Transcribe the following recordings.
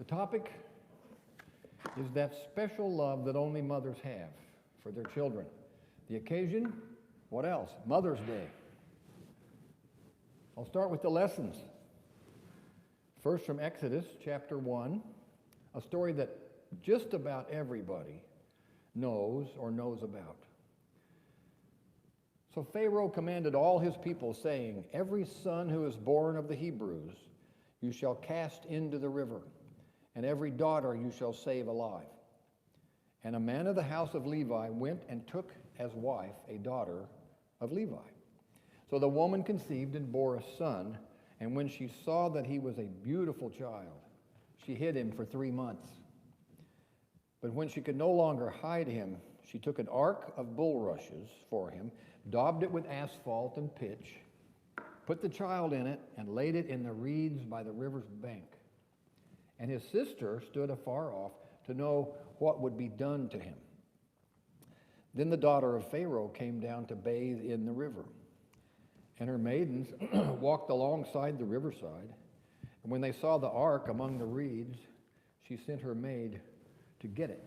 topic is that special love that only mothers have for their children. The occasion, what else? Mother's Day. I'll start with the lessons. First from Exodus chapter 1, a story that just about everybody knows or knows about. So Pharaoh commanded all his people, saying, "Every son who is born of the Hebrews you shall cast into the river, and every daughter you shall save alive." And a man of the house of Levi went and took as wife a daughter of Levi. So the woman conceived and bore a son, and when she saw that he was a beautiful child, she hid him for 3 months. But when she could no longer hide him, she took an ark of bulrushes for him, daubed it with asphalt and pitch, put the child in it, and laid it in the reeds by the river's bank. And his sister stood afar off to know what would be done to him. Then the daughter of Pharaoh came down to bathe in the river. And her maidens walked alongside the riverside. And when they saw the ark among the reeds, she sent her maid to get it.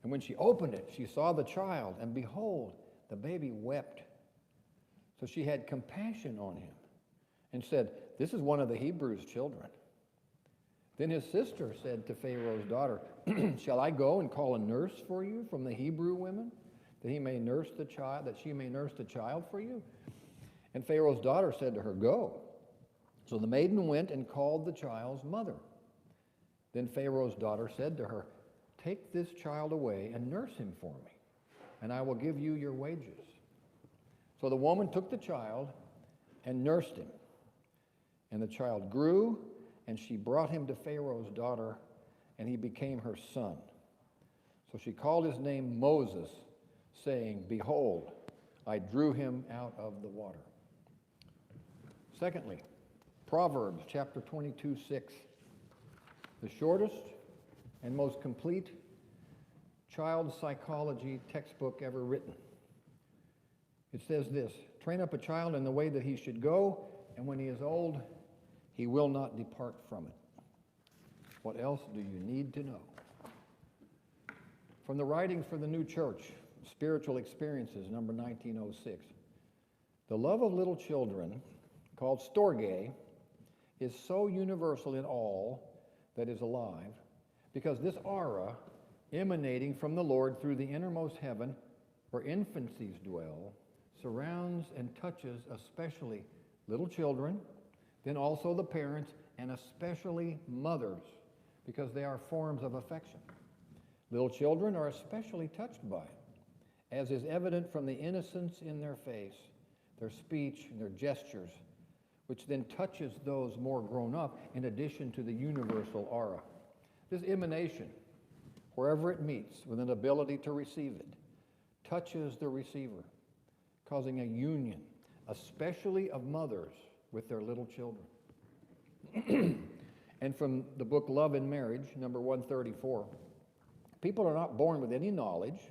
And when she opened it, she saw the child, and behold, the baby wept. So she had compassion on him and said, "This is one of the Hebrews' children." Then his sister said to Pharaoh's daughter, "Shall I go and call a nurse for you from the Hebrew women, that she may nurse the child for you?" And Pharaoh's daughter said to her, "Go." So the maiden went and called the child's mother. Then Pharaoh's daughter said to her, "Take this child away and nurse him for me, and I will give you your wages." So the woman took the child and nursed him. And the child grew, and she brought him to Pharaoh's daughter, and he became her son. So she called his name Moses, saying, "Behold, I drew him out of the water." Secondly, Proverbs chapter 22:6, the shortest and most complete child psychology textbook ever written. It says this: "Train up a child in the way that he should go, and when he is old, he will not depart from it." What else do you need to know? From the Writings for the New Church, Spiritual Experiences, number 1906. The love of little children, called storge, is so universal in all that is alive, because this aura, emanating from the Lord through the innermost heaven, where infancies dwell, surrounds and touches especially little children, then also the parents, and especially mothers, because they are forms of affection. Little children are especially touched by it, as is evident from the innocence in their face, their speech, and their gestures, which then touches those more grown up in addition to the universal aura. This emanation, wherever it meets with an ability to receive it, touches the receiver, causing a union, especially of mothers with their little children. And from the book Love and Marriage, number 134, people are not born with any knowledge,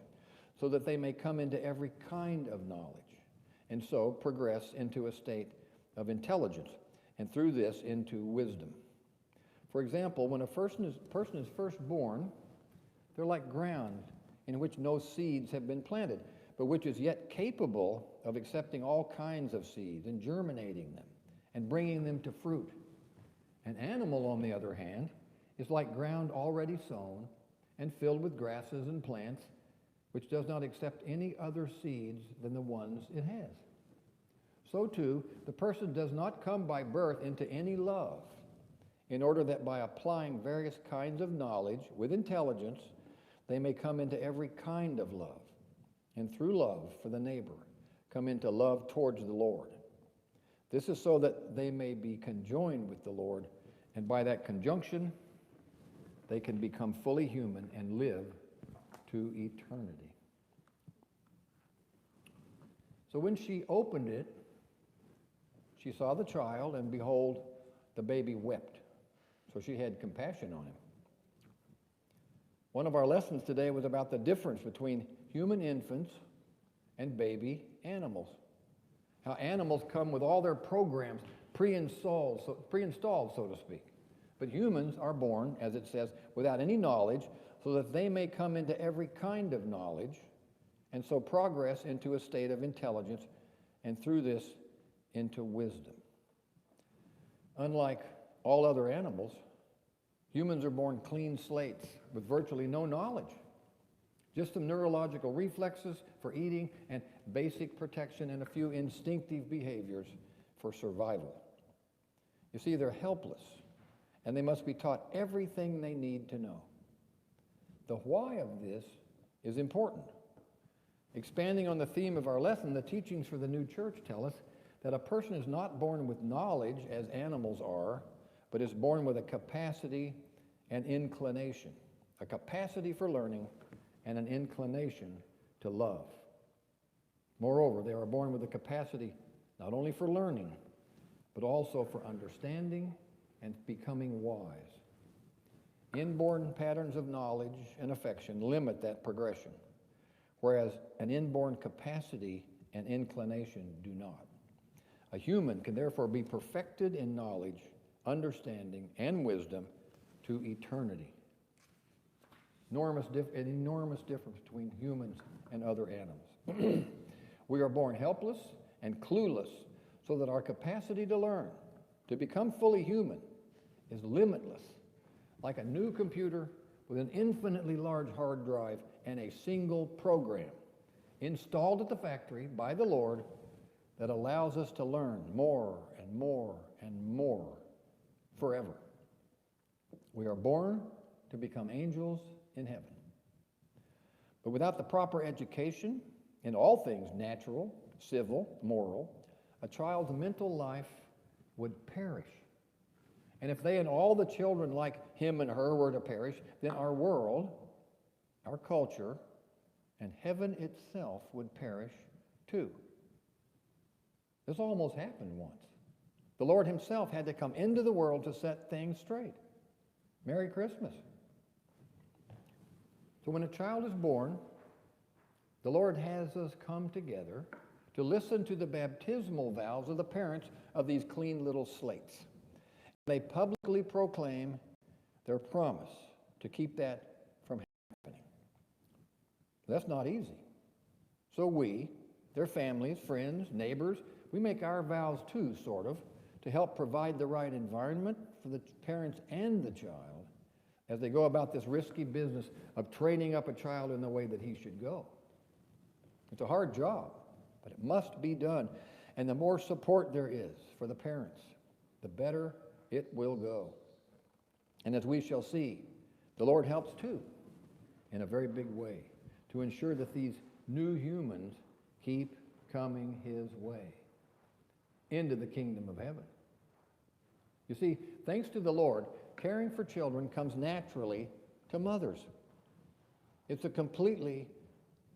so that they may come into every kind of knowledge, and so progress into a state of intelligence, and through this into wisdom. For example, when a person is first born, they're like ground in which no seeds have been planted, but which is yet capable of accepting all kinds of seeds and germinating them and bringing them to fruit. An animal, on the other hand, is like ground already sown and filled with grasses and plants, which does not accept any other seeds than the ones it has. So too, the person does not come by birth into any love, in order that by applying various kinds of knowledge with intelligence, they may come into every kind of love, and through love for the neighbor, come into love towards the Lord. This is so that they may be conjoined with the Lord, and by that conjunction, they can become fully human and live to eternity. So when she opened it, she saw the child, and behold, the baby wept. So she had compassion on him. One of our lessons today was about the difference between human infants and baby animals. How animals come with all their programs pre-installed, so to speak. But humans are born, as it says, without any knowledge, so that they may come into every kind of knowledge, and so progress into a state of intelligence, and through this into wisdom. Unlike all other animals, humans are born clean slates with virtually no knowledge, just some neurological reflexes for eating and basic protection and a few instinctive behaviors for survival. You see, they're helpless, and they must be taught everything they need to know. The why of this is important. Expanding on the theme of our lesson, the teachings for the new church tell us that a person is not born with knowledge as animals are, but is born with a capacity and inclination, a capacity for learning and an inclination to love. Moreover, they are born with a capacity not only for learning, but also for understanding and becoming wise. Inborn patterns of knowledge and affection limit that progression, whereas an inborn capacity and inclination do not. A human can therefore be perfected in knowledge, understanding, and wisdom to eternity. An enormous difference between humans and other animals. We are born helpless and clueless, so that our capacity to learn, to become fully human, is limitless, like a new computer with an infinitely large hard drive and a single program installed at the factory by the Lord that allows us to learn more and more and more forever. We are born to become angels in heaven. But without the proper education in all things natural, civil, moral, a child's mental life would perish. And if they and all the children like him and her were to perish, then our world, our culture, and heaven itself would perish too. This almost happened once. The Lord himself had to come into the world to set things straight. Merry Christmas. So when a child is born, the Lord has us come together to listen to the baptismal vows of the parents of these clean little slates. They publicly proclaim their promise to keep that from happening. That's not easy. So we, their families, friends, neighbors, we make our vows too, sort of, to help provide the right environment for the parents and the child as they go about this risky business of training up a child in the way that he should go. It's a hard job, but it must be done. And the more support there is for the parents, the better it will go. And as we shall see, the Lord helps too, in a very big way, to ensure that these new humans keep coming his way into the kingdom of heaven. You see, thanks to the Lord, caring for children comes naturally to mothers. It's a completely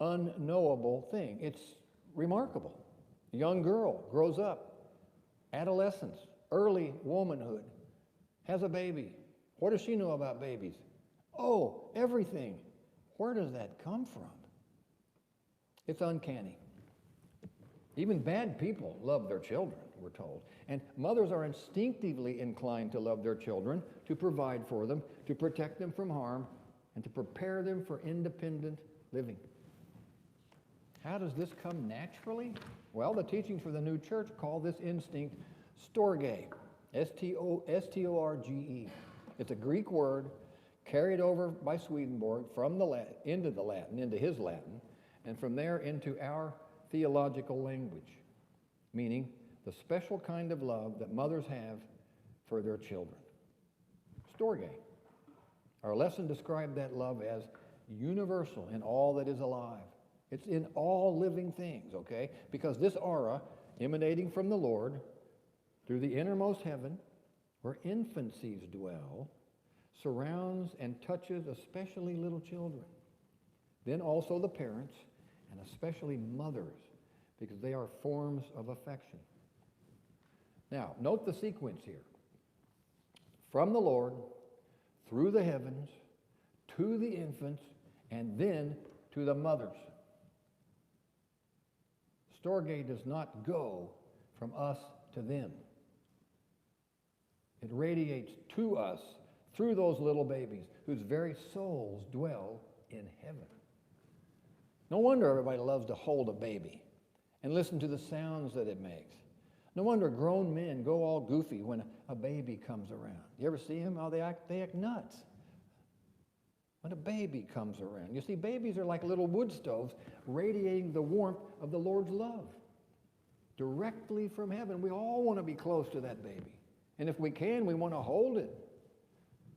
unknowable thing. It's remarkable. A young girl grows up, adolescence, early womanhood, has a baby. What does she know about babies? Oh, everything. Where does that come from? It's uncanny. Even bad people love their children, we're told. And mothers are instinctively inclined to love their children, to provide for them, to protect them from harm, and to prepare them for independent living. How does this come naturally? Well, the teachings for the new church call this instinct storge, S-T-O-R-G-E. It's a Greek word carried over by Swedenborg from the Latin, into his Latin, and from there into our theological language, meaning the special kind of love that mothers have for their children. Storge. Our lesson described that love as universal in all that is alive. It's in all living things, okay? Because this aura, emanating from the Lord through the innermost heaven, where infancies dwell, surrounds and touches especially little children. Then also the parents, and especially mothers, because they are forms of affection. Now, note the sequence here. From the Lord, through the heavens, to the infants, and then to the mothers. Storge does not go from us to them. It radiates to us through those little babies whose very souls dwell in heaven. No wonder everybody loves to hold a baby and listen to the sounds that it makes. No wonder grown men go all goofy when a baby comes around. You ever see them? How they act nuts when a baby comes around. You see, babies are like little wood stoves radiating the warmth of the Lord's love directly from heaven. We all want to be close to that baby. And if we can, we want to hold it.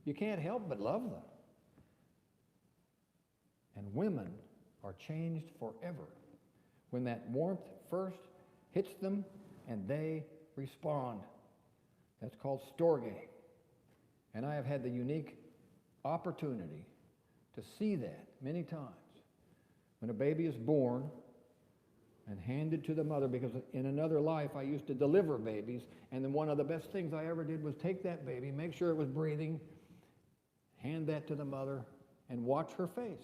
You can't help but love them. And women are changed forever when that warmth first hits them and they respond. That's called storge. And I have had the unique opportunity to see that many times. When a baby is born and handed to the mother, because in another life I used to deliver babies, and then one of the best things I ever did was take that baby, make sure it was breathing, hand that to the mother, and watch her face.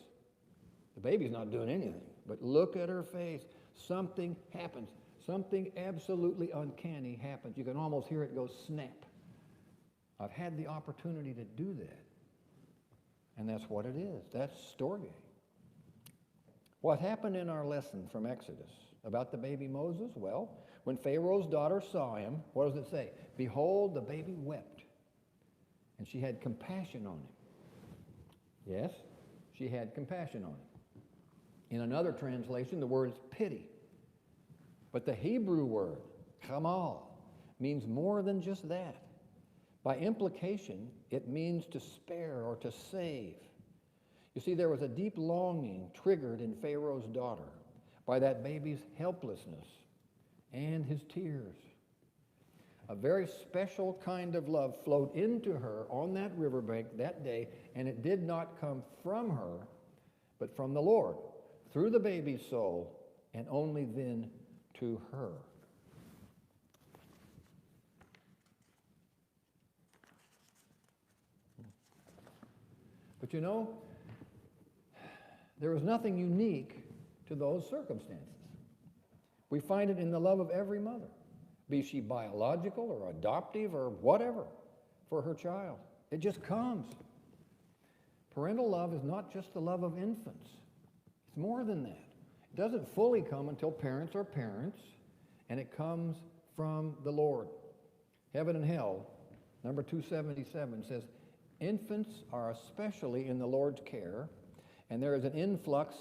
The baby's not doing anything, but look at her face. Something happens. Something absolutely uncanny happens. You can almost hear it go snap. I've had the opportunity to do that. And that's what it is. That's storge. What happened in our lesson from Exodus about the baby Moses? Well, when Pharaoh's daughter saw him, what does it say? Behold, the baby wept. And she had compassion on him. Yes, she had compassion on him. In another translation, the word is pity. But the Hebrew word, chamal, means more than just that. By implication, it means to spare or to save. You see, there was a deep longing triggered in Pharaoh's daughter by that baby's helplessness and his tears. A very special kind of love flowed into her on that riverbank that day, and it did not come from her, but from the Lord, through the baby's soul, and only then to her. But you know, there is nothing unique to those circumstances. We find it in the love of every mother, be she biological or adoptive or whatever, for her child. It just comes. Parental love is not just the love of infants. It's more than that. It doesn't fully come until parents are parents, and it comes from the Lord. Heaven and Hell, number 277, says, infants are especially in the Lord's care, and there is an influx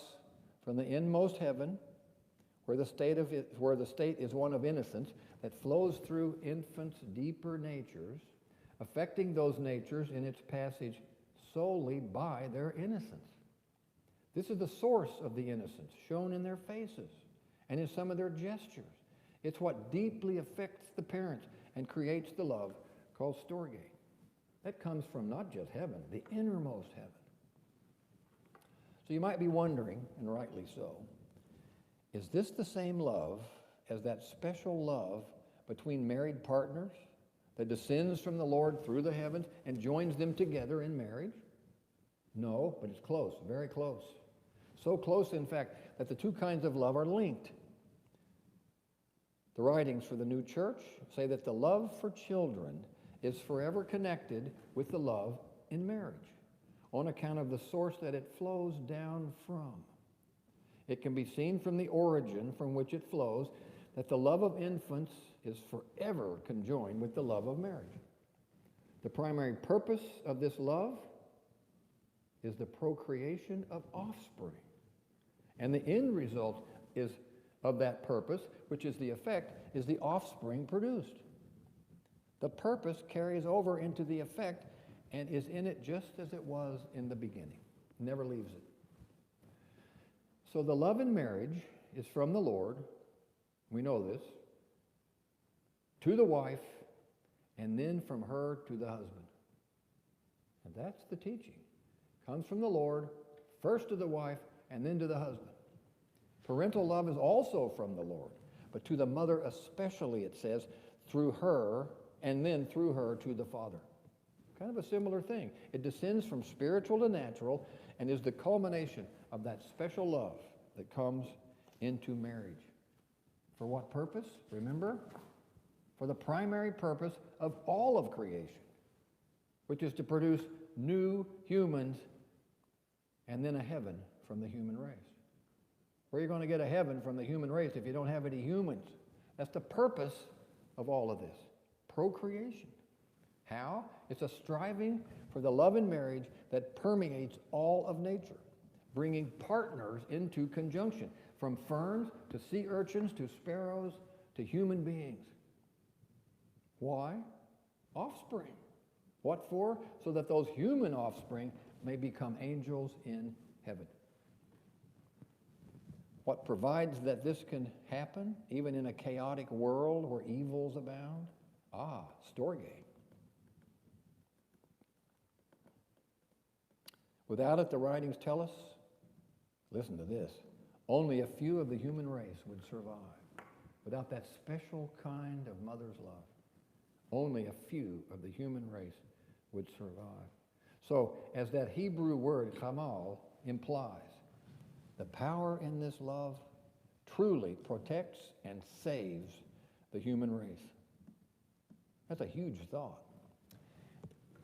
from the inmost heaven, where the state is one of innocence, that flows through infants' deeper natures, affecting those natures in its passage solely by their innocence. This is the source of the innocence shown in their faces and in some of their gestures. It's what deeply affects the parents and creates the love called storge. That comes from not just heaven, the innermost heaven. So you might be wondering, and rightly so, is this the same love as that special love between married partners that descends from the Lord through the heavens and joins them together in marriage? No, but it's close, very close. So close, in fact, that the two kinds of love are linked. The writings for the new church say that the love for children is forever connected with the love in marriage on account of the source that it flows down from. It can be seen from the origin from which it flows that the love of infants is forever conjoined with the love of marriage. The primary purpose of this love is the procreation of offspring. And the end result is of that purpose, which is the effect, is the offspring produced. The purpose carries over into the effect and is in it just as it was in the beginning. Never leaves it. So the love in marriage is from the Lord, we know this, to the wife, and then from her to the husband. And that's the teaching. Comes from the Lord, first to the wife, and then to the husband. Parental love is also from the Lord, but to the mother especially, it says, through her, and then through her to the father. Kind of a similar thing. It descends from spiritual to natural and is the culmination of that special love that comes into marriage. For what purpose? Remember? For the primary purpose of all of creation. which is to produce new humans and then a heaven from the human race. Where are you going to get a heaven from the human race if you don't have any humans? That's the purpose of all of this. Procreation. How? It's a striving for the love and marriage that permeates all of nature, bringing partners into conjunction, from ferns to sea urchins to sparrows to human beings. Why? Offspring. What for? So that those human offspring may become angels in heaven. What provides that this can happen, even in a chaotic world where evils abound? Storge. Without it, the writings tell us, listen to this, only a few of the human race would survive. Without that special kind of mother's love, only a few of the human race would survive. So, as that Hebrew word, chamal, implies, the power in this love truly protects and saves the human race. That's a huge thought.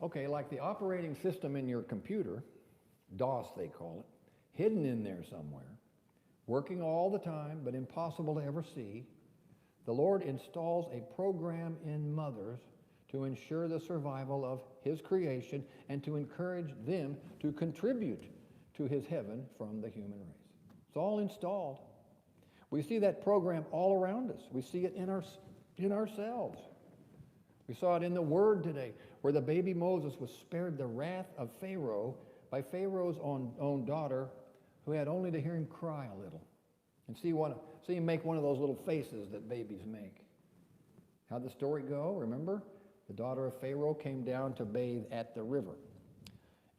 Okay, like the operating system in your computer, DOS they call it, hidden in there somewhere, working all the time but impossible to ever see, the Lord installs a program in mothers to ensure the survival of His creation and to encourage them to contribute to His heaven from the human race. It's all installed. We see that program all around us. We see it in ourselves. We saw it in the Word today, where the baby Moses was spared the wrath of Pharaoh by Pharaoh's own daughter, who had only to hear him cry a little and see him make one of those little faces that babies make. How'd the story go? Remember? The daughter of Pharaoh came down to bathe at the river,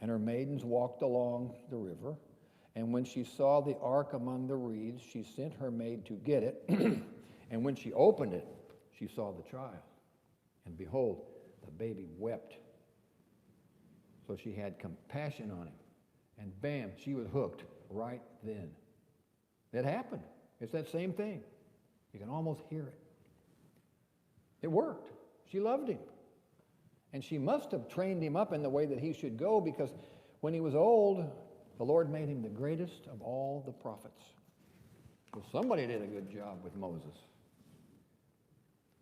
and her maidens walked along the river, and when she saw the ark among the reeds, she sent her maid to get it, and when she opened it, she saw the child, and behold, the baby wept. So she had compassion on him, and bam, she was hooked right then. It happened. It's that same thing. You can almost hear it. It worked. She loved him. And she must have trained him up in the way that he should go, because when he was old, the Lord made him the greatest of all the prophets. So somebody did a good job with Moses.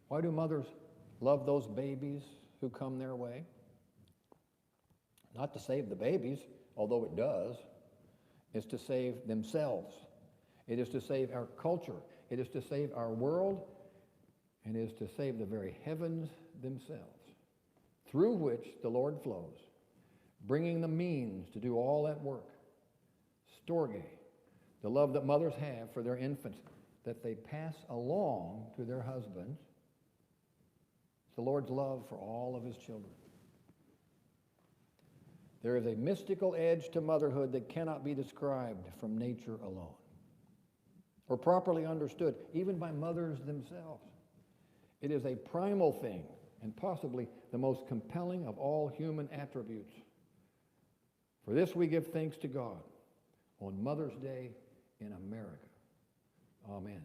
Why do mothers love those babies who come their way? Not to save the babies, although it does. It's to save themselves. It is to save our culture. It is to save our world. And it is to save the very heavens themselves, through which the Lord flows, bringing the means to do all that work. Storge, the love that mothers have for their infants, that they pass along to their husbands. It's the Lord's love for all of His children. There is a mystical edge to motherhood that cannot be described from nature alone, or properly understood, even by mothers themselves. It is a primal thing, and possibly the most compelling of all human attributes. For this we give thanks to God on Mother's Day in America. Amen.